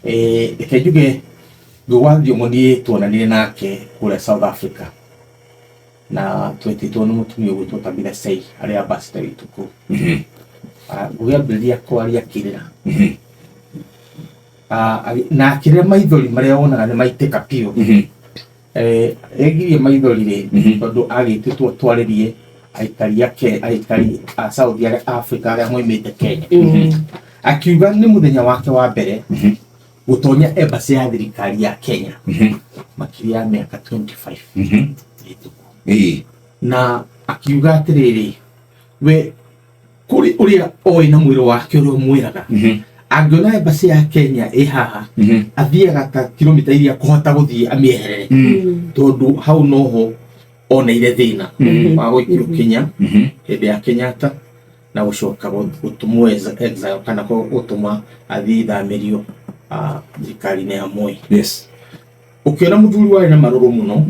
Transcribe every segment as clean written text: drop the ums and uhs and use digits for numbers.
Kejuge gwathio munie tuonanire nake kule South Africa na twetitwo ni mutumia gwitwo Tabitha Sei aria ambassador witu ku gugiambiria kwaria kirira na akirira maithori maria wonaga ni maiteka pio egirie maithori ri tondu agititwo twaririe aikari a South Africa aria moimite Kenya akiuga ni muthenya wake wa mbere gutonya embassy ya thirikari ya Kenya makiria ya miaka 25 na akiuga atiriri we kuri uria oi na mwiro wake uri mwiraga angiona embassy ya Kenya haha athiaga ta kilomita iria kuhota guthie amieherere tondu hau noho ona ile thina wa gwikio Kenya hende ya Kenyatta na gucoka gutumwo exile kana gutuma athii thamirio thirikari ya Moi. Yes. Ukiona muthuri wari na maruru muno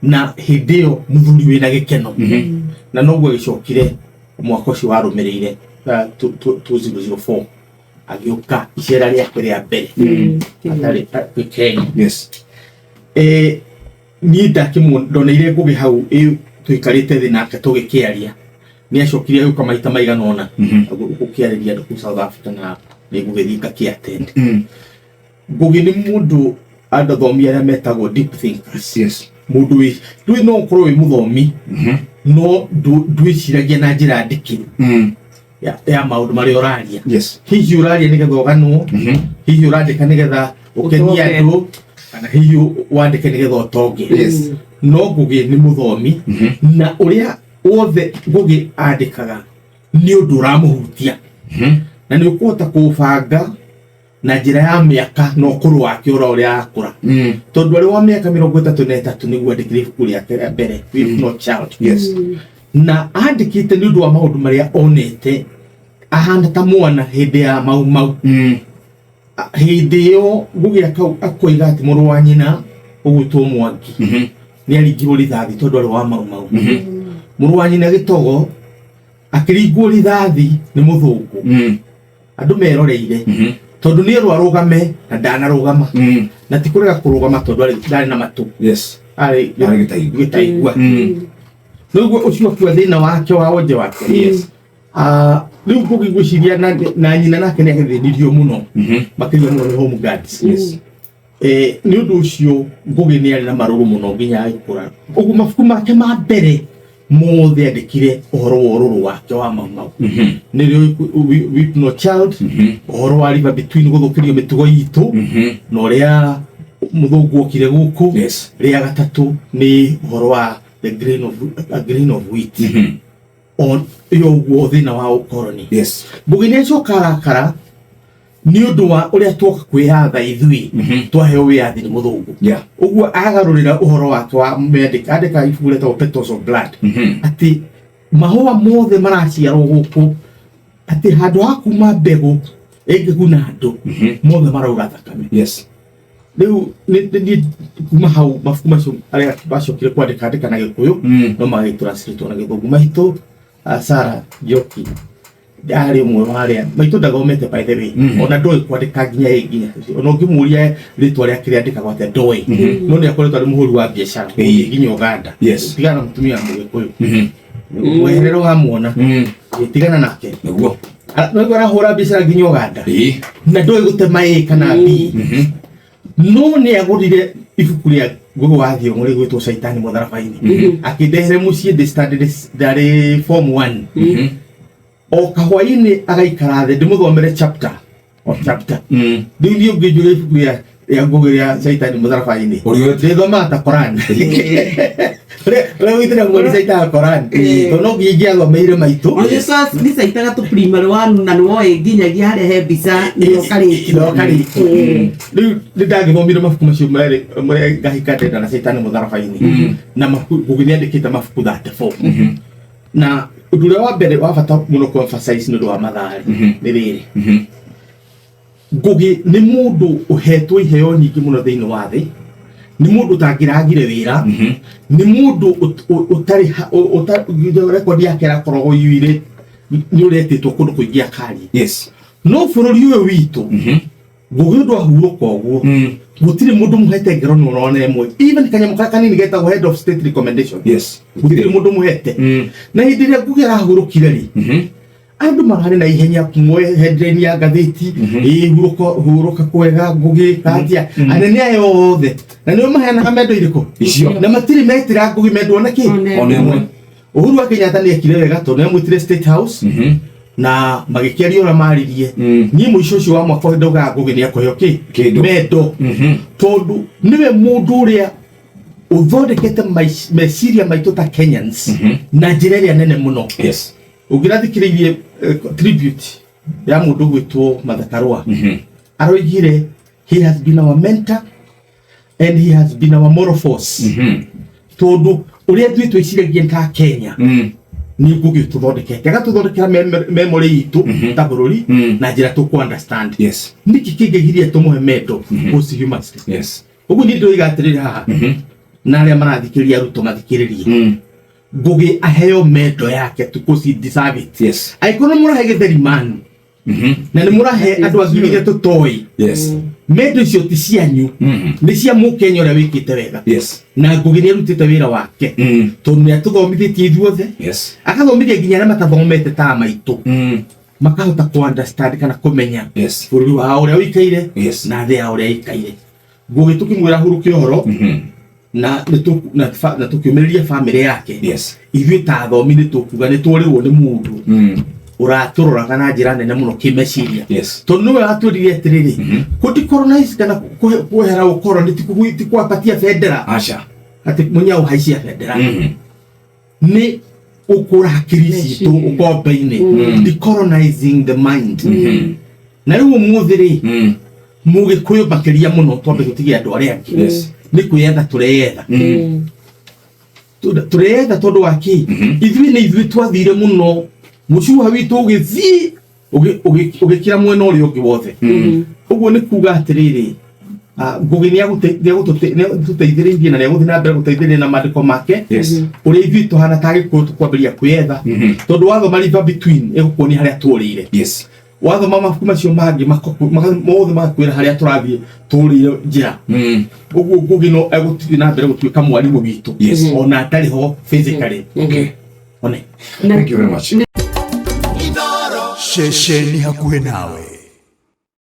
na hindeo muthuri wina gikeno na noguo gicokire mwaka ucio warumirire 2004 agioka icera ria mbere atari Kenya. Yes. Ni ndakimundoneire ngugi hau tuikarite thi nake tugikiaria ni acokire yuka maita maigana ona gukiariria ndu South Africa na nigugithika ki attend ngugi ni mundu andathomia aria metagwo deep thinkers. Yes. Mundu wi ndui no korwo wi muthomi no ndwiciragia na njira ndikiru ya maundu mari uraria. Yes. Hihi uraria nigetha uganwo hihi urandika nigetha ukenia andu kana hihi wandike nigetha utonge. Yes. No ngugi ni muthomi na uria wothe ngugi andikaga ni undu uramuhutia na ni ukuhota kubanga na njira ya miaka no kuru wake uria akura tondu ari wa miaka 33 niguo andikire ibuku riake ria mbere With No Child. Yes. Na andikite ni undu wa maundu maria onete ahana ta mwana hindi ya mau hindi yo ngugi akoiga ati muru wa nyina ugutwo Mwangi ni aringirwo rithathi tondu ari wa mau muru wa nyina Gitogo akiringwo rithathi ni muthungu andu meroreire tondu ni arugame na ndanarugama na tikurega kurugama tondu ndari na matu. Yes. Ari gitaigua niguo ucio kwa thina wake wa wonje wake. Yes. Riu ngugiguciria na nyina nake ni agithinirio muno makiria muno ni home guards. Yes. Ni undu ucio ngugi ni ari na maruru muno nginya agikura ugu mafuku make ma mbere mothe andikire uhoro wa ururu wake wa mau ni With No Child uhoro wa river between guthukirio mitugo yitu no ria muthungu okire guku. Yes. Ria gatatu ni uhoro wa the grain of wheat on yo thina wa ukoroni. Yes. Ngugi ni cokarakara ni undu wa uria twoka kwiyatha ithui twaheo wiyathi ni muthungu. Yeah. Uguo agarurira uhoro wake wa andika ibuku retagwo Petals of Blood ati mahua mothe maraciarwo guku ati handu ha kuma mbegu ingiguna andu mothe marauga thakame. Yes. Riu ni kuma hau mafuku macio aria bacokire kwandika na Gikuyu no magitranslate na Githungu. Mahitu Sarah Njoki dari umwe waria maitu ndathomete by the way ona ndoi kwandika nginya nginya ona ngimuria ritwa ria kiri andika gwate ndoi no ni akoretwo ari muhuri wa biashara nginya Uganda. Yes. Tigana mutumia Mugikuyu weherero hamuona tigana nake niguo no arahura biashara nginya Uganda na ndoi gutema kana bi no ni agurire ibuku ria gugu wathio muri gwitwo Saitani Mutharabaini akidehere mucie the study dari form 1 o kahwaini agaikara the ndimuthomere chapter ndio ngejure ibuku ya ngugi ria Saitani Mutharabaini ndithoma ta Quran Lewitira mwari Saitani Quran no ngigia thomeire maitu ni Saitani tu primary 1 na no nginyagia haria he mbica ni okari ni ndagithomire mabuku macio mari ngahika ndenda na Saitani Mutharabaini na ngugi ni andikite mabuku 34 na undu uria wa mbere wa bata muno ku emphasize ni undu wa mathari ni riri ngugi ni mundu uhetwo iheo nyingi muno thiini wa thi ni mundu utangiragire wira ni mundu utari record yake rakoragwo yuire ni uretitwo kundu kuingia kari. Yes. No bururi uyu witu ngugi ndo ahuruka uguo gutire mundu muhete ngero nurona emwe even kanya mukaka nini geta head of state recommendation gutire mundu muhete na hindi ria ngugi arahurukire ri andu marari na ihenya kumwe headline ya gatheti huruka kwega ngugi katia anene ayo othe na niyo mahana kamendo iriko icio na matiri metira ngugi mendo na ki onemwe Uhuru wa Kenyatta ni ekire wega to ne mwitire State House na magikiario na maririe ni muico ucio wa mwaka ndoga ngugi ni akoyo ki mendo tondu niwe mundu uria uthondekete meciria maitu ta Kenyans na njira iria nene muno ugirathikiririe tribute ya mundu gwitwo Martha Karua aroigire he has been our mentor and he has been our moral force tondu uria twitwo iciragia ta Kenya ni ngugi tuthondekete gatuthondekera memory itu ta bururi na njira tu understand niki kingegiria tumuhe mendo uci humanity ugu ni ndo igatirira haha na aria marathikiriria ruto mathikiririe ngugi aheo mendo yake tukuci deserve it aikono murahe githeri man na ni murahe andu athuriria tutoi mendo icio ti cianyu ni cia Mukenya uria wikite wega na ngugi ni arutite wira wake tondu ni atuthomithitie ithuothe akathomithia nginya aria matathomete ta maitu makahota ku understand kana kumenya bururi wa uria wikaire na thia ya uria ikaire ngugi tukimwira huruke horo na tukiumiriria family yake ithui ta thomi ni tukuga ni tworirwo ni mundu uraturora kana njira nene muno kimeciria tondu niwe atwirire atiriri kudicolonize kana kuhera ukoro ni tikuguiti kwapatia federa ati munya uhaisia federa ni ukura hakiri tu ukombe-ini decolonizing the mind na riu muthiri mugikuyu bakiria muno twambe gutigia andu aria angi ni kwiyetha tureyetha tondu waki ithui twathire muno mucuha witu ugithi ugikira mwena uri ungi wothe uguo ni kuga atiriri ngugi ni agututethiririe na ni aguthi na mbere guteithiriria na mandiko make uri ithui tuhana tagi kwambiria kwiyetha tondu wathoma river between igukuonia haria turire wathoma mabuku macio mangi mothe magakwira haria turathie turire njira uguo ngugi no eguthi na mbere gutuika mwarimu witu ona atari ho physically one. Thank you very much. Shesheni hakuhe nawe.